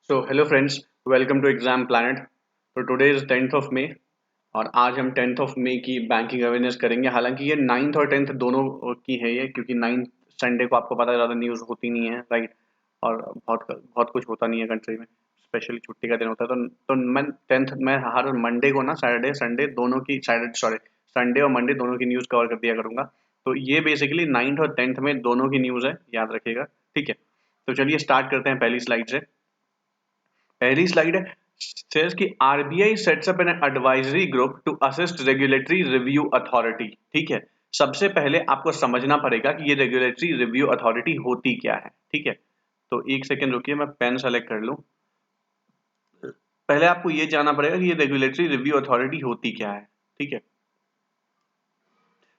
So hello friends, welcome to Exam Planet. तो today is 10th of May और आज हम 10th ऑफ मई की बैंकिंग अवेयरनेस करेंगे। हालांकि ये 9th और 10th दोनों की है ये, क्योंकि 9th संडे को आपको पता है ज़्यादा न्यूज़ होती नहीं है, राइट। और बहुत बहुत कुछ होता नहीं है कंट्री में, स्पेशली छुट्टी का दिन होता है। तो मैं 10th में हर मंडे को ना, सैटरडे संडे दोनों की, संडे और मंडे दोनों की न्यूज़ कवर कर दिया करूंगा। तो ये बेसिकली 9th और 10th में दोनों की न्यूज़ है, याद रखिएगा, ठीक है। तो चलिए स्टार्ट करते हैं पहली स्लाइड से। पहली स्लाइड है, says कि RBI sets up an advisory group to assist regulatory review authority. ठीक है, सबसे पहले आपको समझना पड़ेगा कि ये रेगुलेटरी रिव्यू अथॉरिटी होती क्या है। ठीक है, तो एक सेकेंड रुकिए, मैं पेन सेलेक्ट कर लूं। पहले आपको ये जानना पड़ेगा कि ये रेगुलेटरी रिव्यू अथॉरिटी होती क्या है। ठीक है,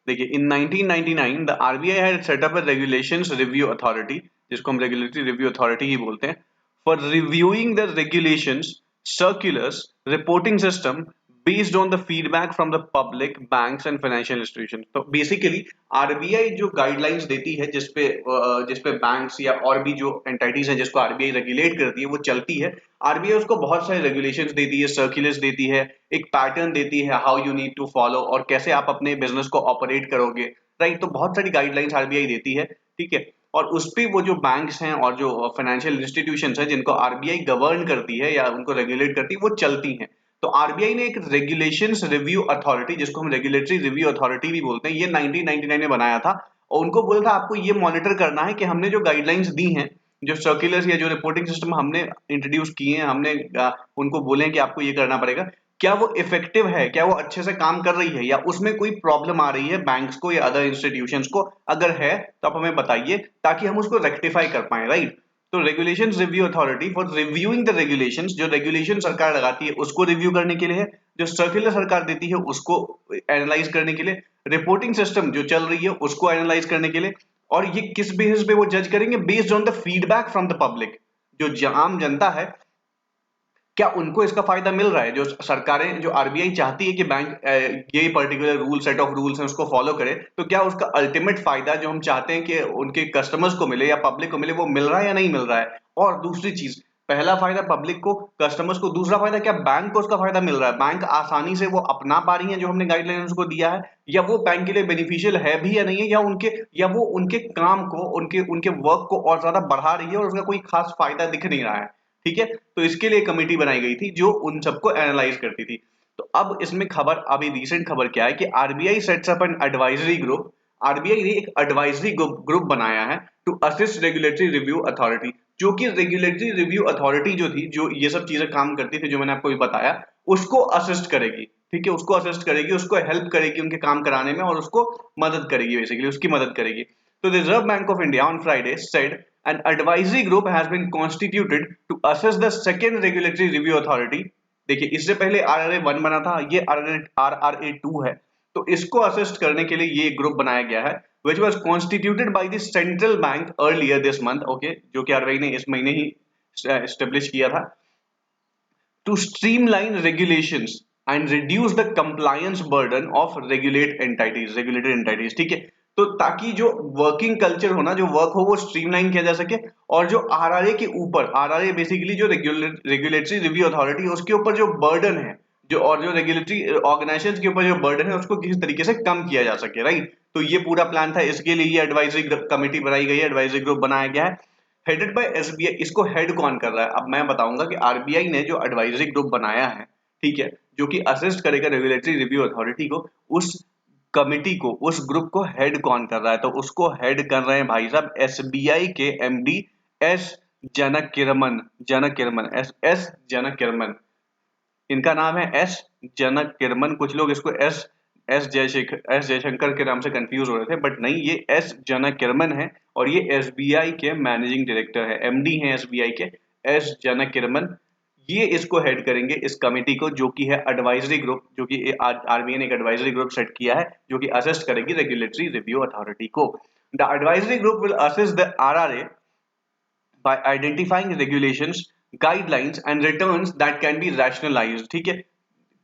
देखिए, इन 1999 the RBI had set up a regulations review authority, जिसको हम रेगुलेटरी रिव्यू अथॉरिटी ही बोलते हैं, for reviewing the regulations, circulars, reporting system based on the feedback from the public, banks and financial institution. तो बेसिकली आरबीआई जो guidelines देती है, जिसपे banks या और भी जो एंटिटीज हैं जिसको आरबीआई रेगुलेट करती है वो चलती है। आरबीआई उसको बहुत सारे रेगुलेशंस देती है, सर्कुलर्स देती है, एक पैटर्न देती है how you need to follow, और कैसे आप अपने बिजनेस को ऑपरेट करोगे, राइट। तो बहुत सारी गाइडलाइंस आरबीआई देती है, ठीक है। और उस पे वो जो बैंक्स हैं और जो फाइनेंशियल इंस्टीट्यूशंस हैं जिनको आरबीआई गवर्न करती है या उनको रेगुलेट करती है, वो चलती हैं। तो आरबीआई ने एक रेगुलेशंस रिव्यू अथॉरिटी, जिसको हम रेगुलेटरी रिव्यू अथॉरिटी भी बोलते हैं, ये 1999 में बनाया था। और उनको बोला था आपको ये मॉनिटर करना है कि हमने जो गाइडलाइंस दी हैं, जो सर्कुलर्स या जो रिपोर्टिंग सिस्टम हमने इंट्रोड्यूस किए हैं, हमने उनको बोले हैं कि आपको ये करना पड़ेगा, क्या वो इफेक्टिव है, क्या वो अच्छे से काम कर रही है, या उसमें कोई प्रॉब्लम आ रही है बैंक्स को या अदर इंस्टीट्यूशंस को। अगर है तो आप हमें बताइए ताकि हम उसको रेक्टिफाई कर पाए, राइट। तो regulations review authority for reviewing the regulations, जो रेगुलेशन सरकार लगाती है उसको रिव्यू करने के लिए है, जो सर्कुलर सरकार देती है उसको एनालाइज करने के लिए, रिपोर्टिंग सिस्टम जो चल रही है उसको एनालाइज करने के लिए। और ये किस बेसिस पे वो जज करेंगे? Based on the feedback from the public. जो आम जनता है, क्या उनको इसका फायदा मिल रहा है? जो सरकारें, जो आरबीआई चाहती है कि बैंक ये particular rule, set of rules हैं उसको फॉलो करे, तो क्या उसका अल्टीमेट फायदा जो हम चाहते हैं कि उनके कस्टमर्स को मिले या पब्लिक को मिले, वो मिल रहा है या नहीं मिल रहा है? और दूसरी चीज, पहला फायदा पब्लिक को, कस्टमर्स को, दूसरा फायदा क्या बैंक को उसका फायदा मिल रहा है? बैंक आसानी से वो अपना पा रही है जो हमने गाइडलाइन उसको दिया है, या वो बैंक के लिए बेनिफिशियल है भी या नहीं है, या वो उनके काम को, उनके उनके वर्क को और ज्यादा बढ़ा रही है और उसका कोई खास फायदा दिख नहीं रहा है। ठीक है, तो इसके लिए कमेटी बनाई गई थी जो उन सबको एनालाइज करती थी। तो अब इसमें खबर, अभी रिसेंट खबर क्या है कि RBI sets up an advisory group. RBI ने एक एडवाइजरी ग्रुप बनाया है to assist regulatory review authority, जो कि रेगुलेटरी रिव्यू अथॉरिटी जो थी, जो ये सब चीजें काम करती थी, जो मैंने आपको भी बताया, उसको असिस्ट करेगी। ठीक है, उसको असिस्ट करेगी, उसको हेल्प करेगी उनके काम कराने में, और उसको मदद करेगी, बेसिकली उसकी मदद करेगी। तो reserve Bank of India on Friday said an advisory group has been constituted to assess the second regulatory review authority। देखिए, इससे पहले आरआरए 1 बना था, ये आरआरए 2 है। तो इसको असिस्ट करने के लिए ये ग्रुप बनाया गया है, which was constituted by the central bank earlier this month, okay, जो कि आरबीआई ने इस महीने ही एस्टेब्लिश किया था, to streamline regulations and reduce the compliance burden of regulated entities। ठीक है, तो ताकि जो वर्किंग कल्चर हो ना, जो वर्क हो, वो स्ट्रीमलाइन किया जा सके। और जो आरआरए के ऊपर, आरआरए बेसिकली जो रेगुलेटरी रिव्यू अथॉरिटी है उसके ऊपर जो बर्डन है, जो और जो रेगुलेटरी ऑर्गेनाइजेशंस के ऊपर जो बर्डन है, उसको किसी तरीके से कम किया जा सके, राइट। तो ये पूरा प्लान था, इसके लिए ये एडवाइजरी कमेटी बनाई गई है, एडवाइजरी ग्रुप बनाया गया है, हेडेड बाय एसबीआई। इसको हेड कौन कर रहा है? अब मैं बताऊंगा कि आरबीआई ने जो एडवाइजरी ग्रुप बनाया है, ठीक है, जो कि असिस्ट करेगा रेगुलेटरी रिव्यू अथॉरिटी को, उस कमिटी को, उस ग्रुप को हेड कौन कर रहा है? तो उसको हेड कर रहे हैं भाई साहब एसबीआई के एमडी एस जनक किरमन, एस जनक किरमन। इनका नाम है एस जनक किरमन। कुछ लोग इसको एस जयशंकर के नाम से कंफ्यूज हो रहे थे, बट नहीं, ये एस जनक किरमन है और ये एसबीआई के मैनेजिंग डायरेक्टर है, एमडी हैं एसबीआई के, एस जनक किरमन। ये इसको हेड करेंगे, इस कमेटी को, जो कि है एडवाइजरी ग्रुप, जो कि आरबीआई ने एक एडवाइजरी ग्रुप सेट किया है जो कि असिस्ट करेगी रेगुलेटरी रिव्यू अथॉरिटी को। The advisory group will assist the RRA by identifying regulations, guidelines and returns that can be rationalized। ठीक है,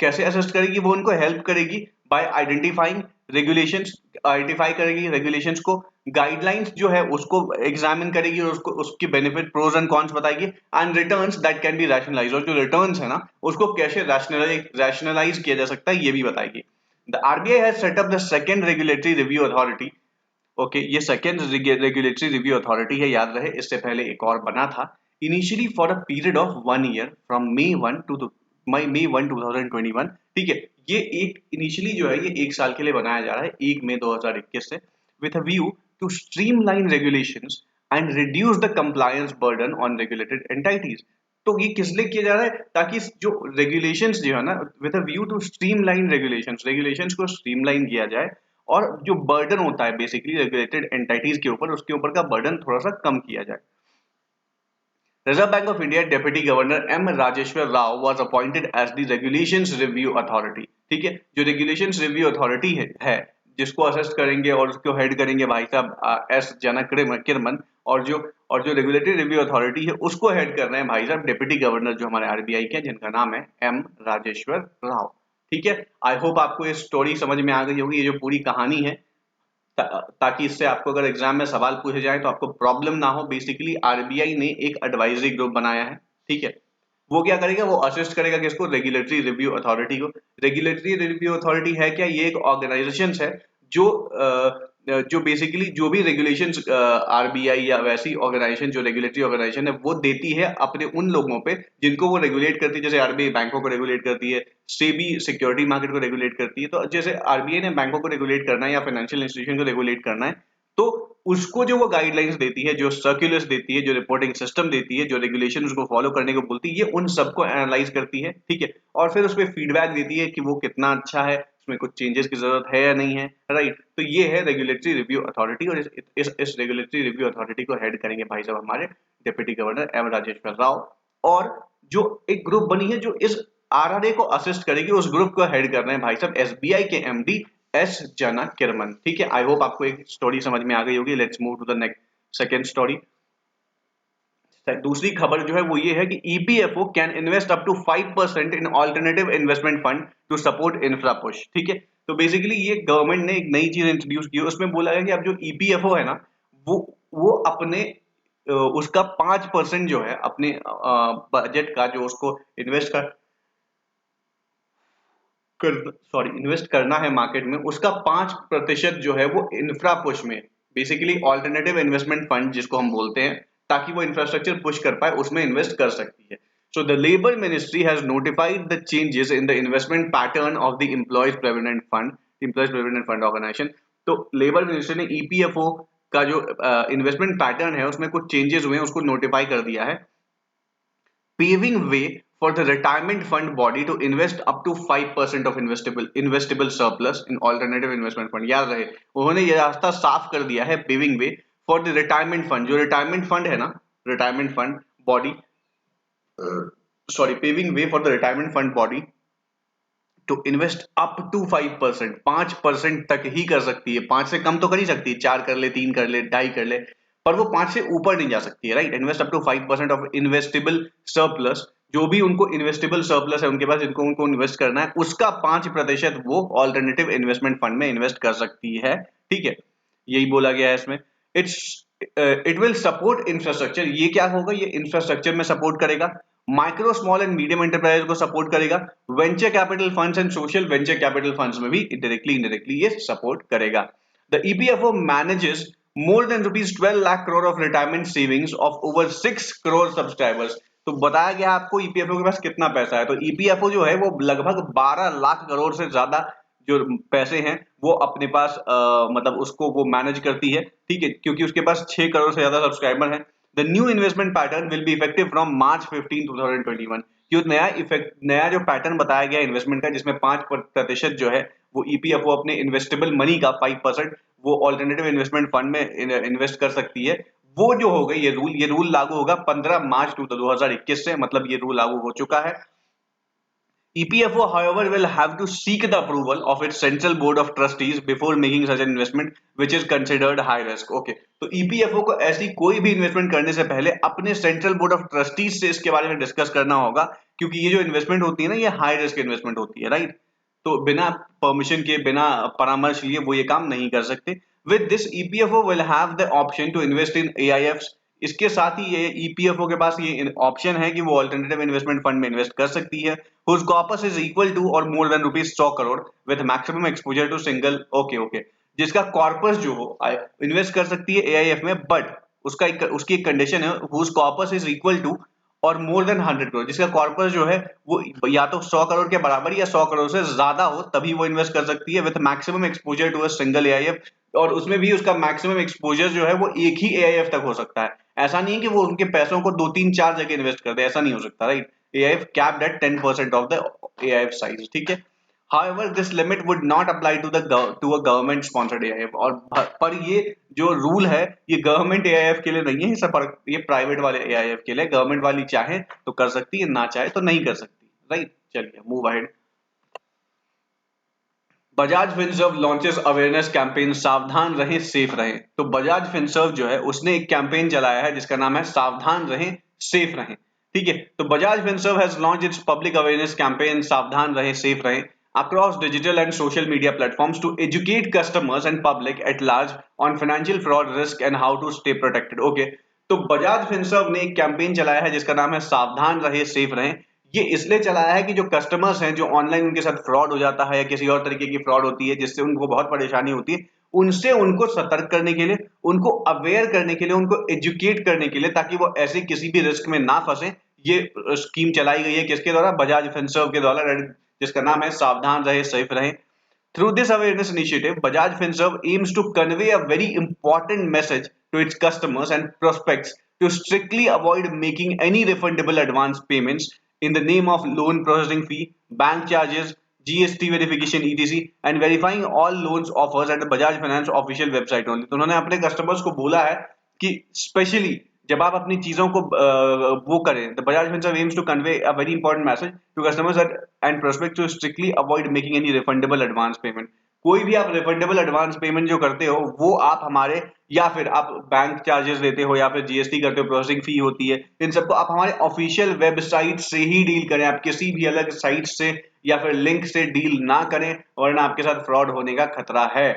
कैसे असिस्ट करेगी? वो उनको हेल्प करेगी बाय आइडेंटिफाइंग रेगुलेशंस आइडेंटिफाई करेगी, रेगुलेशंस को, गाइडलाइंस जो है उसको एग्जामिन करेगी और उसको उसकी बेनिफिट प्रोज एंड कॉन्स बताएगी, and returns that can be rationalise, और जो रिटर्न्स है ना उसको कैसे रैशनलाइज किया जा सकता है ये भी बताएगी। The RBI has set up the second regulatory review authority. Okay, ये सेकेंड रेगुलेटरी रिव्यू अथॉरिटी है, याद रहे, इससे पहले एक और बना था। Initially for a period of 1 year from May 1 2021। ठीक है, ये एक इनिशियली जो है ये 1 साल के लिए बनाया जा रहा है, 1 मई 2021 से, with a view to streamline regulations and reduce the compliance burden on regulated entities. तो ये किस लिए किया जा रहा है, ताकि जो रेगुलेशंस जो है ना, with a view to streamline regulations को स्ट्रीमलाइन किया जाए, और जो बर्डन होता है बेसिकली रेगुलेटेड एंटिटीज के ऊपर, उसके ऊपर का बर्डन थोड़ा सा कम किया जाए। Reserve Bank of India deputy governor M Rajeshwar Rao was appointed as the regulations review authority. ठीक है, जो रेगुलेशंस रिव्यू अथॉरिटी है जिसको असिस्ट करेंगे और उसको हेड करेंगे भाई साहब एस जनक किरमन, और जो रेगुलेटरी रिव्यू अथॉरिटी है उसको हेड कर रहे हैं भाई साहब डेप्यूटी गवर्नर जो हमारे आरबीआई के, जिनका नाम है एम राजेश्वर राव। ठीक है, आई होप आपको ये स्टोरी समझ में आ गई होगी, ये जो पूरी कहानी है, ताकि इससे आपको अगर एग्जाम में सवाल पूछे जाए तो आपको प्रॉब्लम ना हो। बेसिकली आरबीआई ने एक एडवाइजरी ग्रुप बनाया है, ठीक है, वो क्या करेगा, वो असिस्ट करेगा किसको, रेगुलेटरी रिव्यू अथॉरिटी को। रेगुलेटरी रिव्यू अथॉरिटी है क्या, ये एक ऑर्गेनाइजेशन है जो जो बेसिकली जो भी रेगुलेशंस आरबीआई या वैसी ऑर्गेनाइजेशन जो रेगुलेटरी ऑर्गेनाइजेशन है वो देती है अपने उन लोगों पे जिनको वो रेगुलेट करती है। जैसे आरबीआई बैंकों को रेगुलेट करती है, सेबी सिक्योरिटी मार्केट को रेगुलेट करती है। तो जैसे आरबीआई ने बैंकों को रेगुलेट करना है या फाइनेंशियल इंस्टीट्यूशन को रेगुलेट करना है, तो उसको जो वो गाइडलाइंस देती है, जो सर्कुलर्स देती है, जो रिपोर्टिंग सिस्टम देती है, जो रेगुलेशन उसको फॉलो करने को बोलती है, ये उन सबको एनालाइज करती है। ठीक है, और फिर उस पर फीडबैक देती है कि वो कितना अच्छा है, उसमें कुछ चेंजेस की जरूरत है या नहीं है, राइट। तो ये है रेगुलेटरी रिव्यू अथॉरिटी, और इस रेगुलेटरी रिव्यू अथॉरिटी को हेड करेंगे भाई साहब हमारे deputy governor M Rajeshwar Rao. और जो एक ग्रुप बनी है जो इस आरआरए को असिस्ट करेगी, उस ग्रुप को हेड कर रहे हैं भाई साहब एसबीआई के एमडी एस जनक किरमन। ठीक है, आई होप आपको एक स्टोरी समझ में आ गई होगी। Let's move to the next second story. दूसरी खबर जो है वो ये है कि EPFO can invest up to 5% in alternative investment fund to support infra push. ठीक है, तो बेसिकली ये गवर्नमेंट ने एक नई चीज इंट्रोड्यूस की है, उसमें बोला है कि अब जो ईपीएफओ है ना, वो अपने उसका 5% जो है अपने बजट का जो उसको इन्वेस्ट करना है मार्केट में, उसका 5% जो है वो इंफ्रा पुश में, बेसिकली ऑल्टरनेटिव इन्वेस्टमेंट फंड जिसको हम बोलते हैं, ताकि वो इंफ्रास्ट्रक्चर पुश कर पाए उसमें इन्वेस्ट कर सकती है। So the labour ministry has notified the changes in the investment pattern of the employees provident fund organisation. तो लेबर मिनिस्ट्री ने ईपीएफओ का जो इन्वेस्टमेंट पैटर्न है उसमें कुछ चेंजेस हुए हैं, उसको नोटिफाई कर दिया है, paving way for the retirement fund body to invest up to 5% of investable surplus in alternative investment fund। याद रहे, उन्होंने ये रास्ता साफ कर दिया है, paving way for the retirement fund, जो retirement fund है ना, retirement fund body, paving way for the retirement fund body to invest up to 5%, 5% तक ही कर सकती है, 5 से कम तो कर ही सकती है, 4 कर ले, 3 कर ले, 2.5 कर ले, पर वो 5 से ऊपर नहीं जा सकती है, right. Invest up to 5% of investable surplus, जो भी उनको इन्वेस्टेबल सरप्लस है उनके पास, जिनको उनको इन्वेस्ट करना है, उसका 5% वो ऑल्टरनेटिव इन्वेस्टमेंट फंड में इन्वेस्ट कर सकती है। ठीक है, यही बोला गया है इसमें। इट विल सपोर्ट इंफ्रास्ट्रक्चर, ये क्या होगा, ये इंफ्रास्ट्रक्चर में सपोर्ट करेगा, micro small and medium enterprise को सपोर्ट करेगा, venture capital funds and social venture capital funds में भी डायरेक्टली इनडायरेक्टली ये सपोर्ट करेगा। The EPFO manages more than rupees 12 lakh crore of retirement savings of over 6 crore subscribers। तो बताया गया आपको ईपीएफओ के पास कितना पैसा है, तो ईपीएफओ जो है वो लगभग 12 लाख करोड़ से ज्यादा जो पैसे हैं वो अपने पास मतलब उसको वो मैनेज करती है। ठीक है, क्योंकि उसके पास 6 करोड़ से ज्यादा सब्सक्राइबर हैं। The new investment pattern will be effective from March 15, 2021। जो नया जो पैटर्न बताया गया इन्वेस्टमेंट का, जिसमें 5% जो है वो ईपीएफओ अपने इन्वेस्टेबल मनी का 5% वो ऑल्टरनेटिव इन्वेस्टमेंट फंड में इन्वेस्ट कर सकती है, वो जो हो गई ये रूल लागू होगा 15 मार्च 2021 से, मतलब ये रूल लागू हो चुका है। EPFO, however, will have to seek the approval of its central board of trustees before making such an investment, which is considered high risk। Okay, तो EPFO को ऐसी कोई भी इन्वेस्टमेंट करने से पहले अपने सेंट्रल बोर्ड ऑफ ट्रस्टीज से इसके बारे में डिस्कस करना होगा, क्योंकि ये जो इन्वेस्टमेंट होती है ना, ये हाई रिस्क इन्वेस्टमेंट होती है, राइट। तो बिना परमिशन के, बिना परामर्श लिए वो ये काम नहीं कर सकते। With this EPFO will have the option to invest in AIFs. इसके साथ ही ये ईपीएफओ के पास ये ऑप्शन है कि वो अल्टरनेटिव इन्वेस्टमेंट फंड में इन्वेस्ट कर सकती है whose corpus is equal to or more than rupees 100 crore with maximum exposure to single, okay, जिसका कॉर्पस जो हो इन्वेस्ट कर सकती है एआईएफ में, बट उसकी एक कंडीशन है whose corpus is equal to और मोर देन 100 करोड़, जिसका कॉर्पस जो है वो या तो 100 करोड़ के बराबर या 100 करोड़ से ज्यादा हो, तभी वो इन्वेस्ट कर सकती है with maximum exposure to a single AIF. और उसमें भी उसका मैक्सिमम एक्सपोजर जो है वो एक ही एआईएफ तक हो सकता है। ऐसा नहीं है कि वो उनके पैसों को 2 3 4 जगह इन्वेस्ट कर दे, ऐसा नहीं हो सकता, right. AIF capped at 10% of the AIF size, ठीक है। However, this limit would not apply to a government sponsored AIF, और पर ये जो रूल है ये गवर्नमेंट AIF के लिए नहीं है, ये प्राइवेट वाले AIF के लिए। गवर्नमेंट वाली चाहे तो कर सकती है, ना चाहे तो नहीं कर सकती, राइट। चलिए move ahead. Bajaj Finserv launches awareness campaign सावधान रहें सेफ रहें। तो बजाज फिनसर्व जो है उसने एक कैंपेन चलाया है जिसका नाम है सावधान रहें सेफ रहें, ठीक है। तो Bajaj Finserv has launch its public awareness campaign सावधान रहें सेफ रहें across digital and social media platforms to educate customers and public at large on financial fraud risk and how to stay protected, okay। तो Bajaj Finserv ने एक campaign चलाया है जिसका नाम है सावधान रहें सेफ रहें। ये इसलिए चलाया है कि जो कस्टमर्स हैं, जो ऑनलाइन उनके साथ फ्रॉड हो जाता है या किसी और तरीके की फ्रॉड होती है जिससे उनको बहुत परेशानी होती है, उनसे उनको सतर्क करने के लिए, उनको अवेयर करने के लिए, उनको एजुकेट करने के लिए, ताकि वो ऐसे किसी भी रिस्क में ना फंसे। ये स्कीम चलाई गई है किसके द्वारा? बजाज फिनसर्व के द्वारा, जिसका नाम है सावधान रहे सेफ रहे। Through this awareness initiative, Bajaj Finserv aims to convey a very important message to its customers and prospects to strictly avoid making any refundable advance payments in the name of loan processing fee, bank charges, GST verification etc and verifying all loans offers at the Bajaj Finance official website only। तो उन्होंने अपने customers को बोला है कि specially जब आप अपनी चीजों को वो करें, the Bajaj Finserv aims to convey a very important message to customers and prospects to strictly avoid making any refundable advance payment. कोई भी आप रिफंडेबल एडवांस पेमेंट जो करते हो वो आप हमारे, या फिर आप बैंक चार्जेस देते हो या फिर जीएसटी करते हो, प्रोसेसिंग फी होती है, इन सबको आप हमारे ऑफिशियल वेबसाइट से ही डील करें। आप किसी भी अलग साइट से या फिर लिंक से डील ना करें, वरना आपके साथ फ्रॉड होने का खतरा है।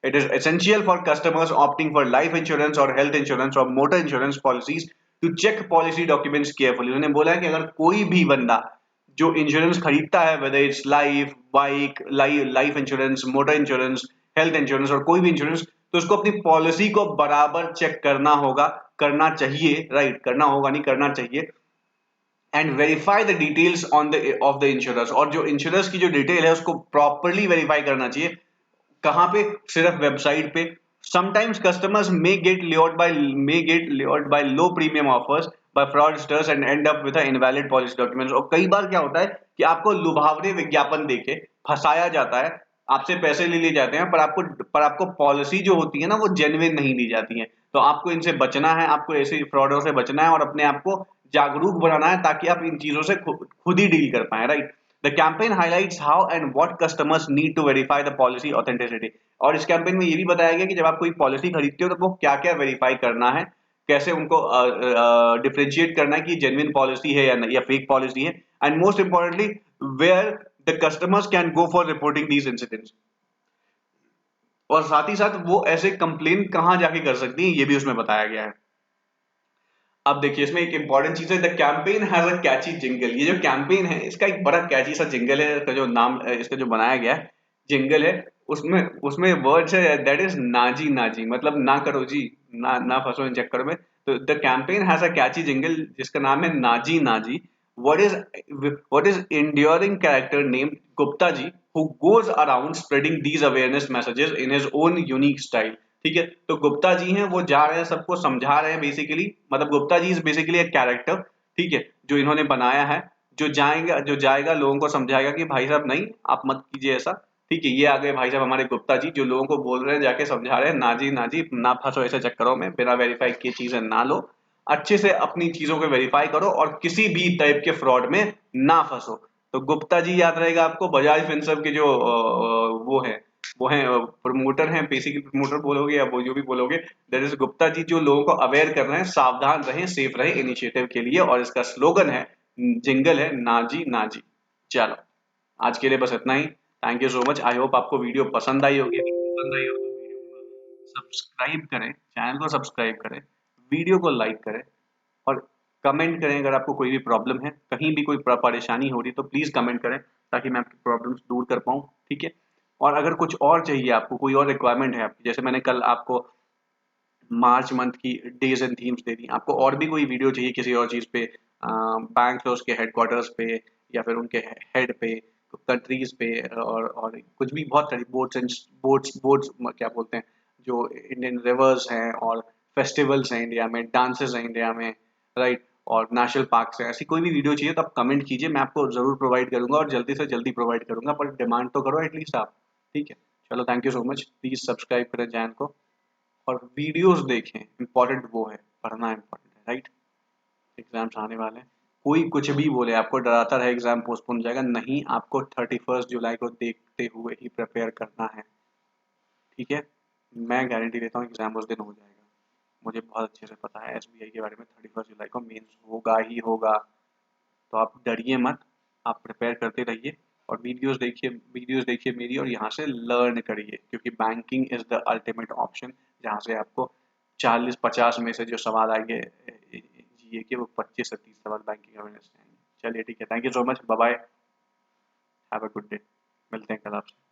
It is essential for customers opting for life insurance or health insurance or motor insurance policies to check policy documents carefully। उन्होंने बोला है कि अगर कोई भी बंदा जो इंश्योरेंस खरीदता है, whether it's life, bike, life insurance, motor insurance, health insurance और कोई भी इंश्योरेंस, तो उसको अपनी पॉलिसी को बराबर चेक करना होगा, करना चाहिए, राइट, करना होगा नहीं, करना चाहिए। And verify the details on the of the insurance, और जो इंश्योरेंस की जो डिटेल है उसको प्रॉपरली वेरीफाई करना चाहिए। कहां पे? सिर्फ वेबसाइट पे। Sometimes customers may get lured by low premium offers by fraudsters and end up with a invalid policy documents। और कई बार क्या होता है कि आपको लुभावने विज्ञापन देके फंसाया जाता है, आपसे पैसे ले लिए जाते हैं, पर आपको पॉलिसी जो होती है ना वो जेन्युइन नहीं दी जाती है। तो आपको इनसे बचना है, आपको ऐसे फ्रॉडों से बचना है और अपने आप को जागरूक बनाना है ताकि आप इन चीजों से खुद ही डील कर पाए, right. The campaign highlights how and what customers need to verify the policy authenticity। और इस कैंपेन में ये भी बताया गया कि जब आप कोई पॉलिसी खरीदते हो तो वो क्या क्या वेरीफाई करना है, कैसे उनको डिफरेंशिएट करना है कि जेन्युइन पॉलिसी है या फेक पॉलिसी है, and most importantly where the customers can go for reporting these incidents. और साथ ही साथ वो ऐसे कंप्लेन कहां जाके कर सकती है, ये भी उसमें बताया गया है। अब देखिए इसमें एक इंपॉर्टेंट चीज है, the campaign has a catchy jingle. ये जो कैंपेन है इसका एक बड़ा कैची सा जिंगल है, इसका जो नाम, इसका जो बनाया गया है जिंगल है, उसमें उसमें वर्ड्स है, दैट इज नाजी नाजी, मतलब ना करो जी, ना ना फंसो इन चक्कर में। तो the campaign has a catchy jingle जिसका नाम है नाजी नाजी। What is what is enduring character named Gupta ji who goes around spreading these awareness messages in his own unique style। ठीक है, तो गुप्ता जी हैं, वो जा रहे हैं, सबको समझा रहे हैं बेसिकली, मतलब गुप्ता जी इज बेसिकली एक कैरेक्टर, ठीक है, जो इन्होंने बनाया है, जो जाएगा लोगों को समझाएगा कि भाई साहब नहीं, आप मत कीजिए ऐसा, ठीक है। ये आ गए भाई साहब हमारे गुप्ता जी, जो लोगों को बोल रहे हैं, जाके समझा रहे हैं, ना जी ना जी, ना फंसो ऐसे चक्करों में, बिना वेरीफाई किए चीजें ना लो, अच्छे से अपनी चीजों को वेरीफाई करो और किसी भी टाइप के फ्रॉड में ना फंसो। तो गुप्ता जी याद रहेगा आपको, बजाज फिनसर्व के जो वो हैं प्रमोटर हैं, बेसिकली प्रमोटर बोलोगे या वो जो भी बोलोगे, दैट इज गुप्ता जी, जो लोगों को अवेयर कर रहे हैं सावधान रहें सेफ रहें इनिशिएटिव के लिए। और इसका स्लोगन है, जिंगल है, नाजी नाजी। चलो आज के लिए बस इतना ही। Thank you so much. I hope आपको वीडियो पसंद आई होगी। पसंद आई हो तो वीडियो को सब्सक्राइब करें, चैनल को सब्सक्राइब करें, वीडियो को लाइक करें और कमेंट करें। अगर आपको कोई भी प्रॉब्लम है, कहीं भी कोई परेशानी हो रही है तो प्लीज़ कमेंट करें ताकि मैं आपकी प्रॉब्लम्स दूर कर पाऊँ। ठीक है। और अगर कुछ और चाहिए आपको, कोई और रिक्वायरमेंट है आपकी, जैसे मैंने कल आपको मार्च मंथ की डेज एंड थीम्स दे दी, आपको और भी कोई वीडियो चाहिए किसी और चीज़ पे, बैंक है उसके हेडक्वार्टर्स पे या फिर उनके हेड पे, कंट्रीज पे, और कुछ भी बहुत सारी बोट्स एंड बोट्स क्या बोलते हैं, जो इंडियन रिवर्स हैं, और फेस्टिवल्स हैं इंडिया में, डांसेस हैं इंडिया में, राइट, और नेशनल पार्क है, ऐसी कोई भी वीडियो चाहिए तो आप कमेंट कीजिए, मैं आपको जरूर प्रोवाइड करूंगा और जल्दी से जल्दी प्रोवाइड करूंगा, पर डिमांड तो करो एटलीस्ट आप। ठीक है। चलो, thank you so much. Please subscribe करें चैनल को और वीडियोस देखें। इंपॉर्टेंट वो है, पढ़ना इंपॉर्टेंट है, राइट। एग्जाम्स आने वाले हैं। कोई कुछ भी बोले, आपको डराता रहे एग्जाम पोस्टपोन हो जाएगा, नहीं, आपको 31 जुलाई को देखते हुए ही प्रिपेयर करना है। ठीक है। मैं गारंटी देता हूँ एग्जाम उस दिन हो जाएगा। मुझे बहुत अच्छे से पता है एसबीआई के बारे में, 31 जुलाई को मेंस होगा ही होगा। तो आप डरिए मत, आप प्रिपेयर करते रहिए और वीडियोस देखिए मेरी, और यहाँ से लर्न करिए, क्योंकि banking is the ultimate option, जहाँ से आपको 40-50 में से जो सवाल आएंगे जीए के, वो 25 से 30 सवाल बैंकिंग अवेयरनेस से आएंगे। चलिए ठीक है, thank you so much, bye bye, have a good day. मिलते हैं कल आपसे।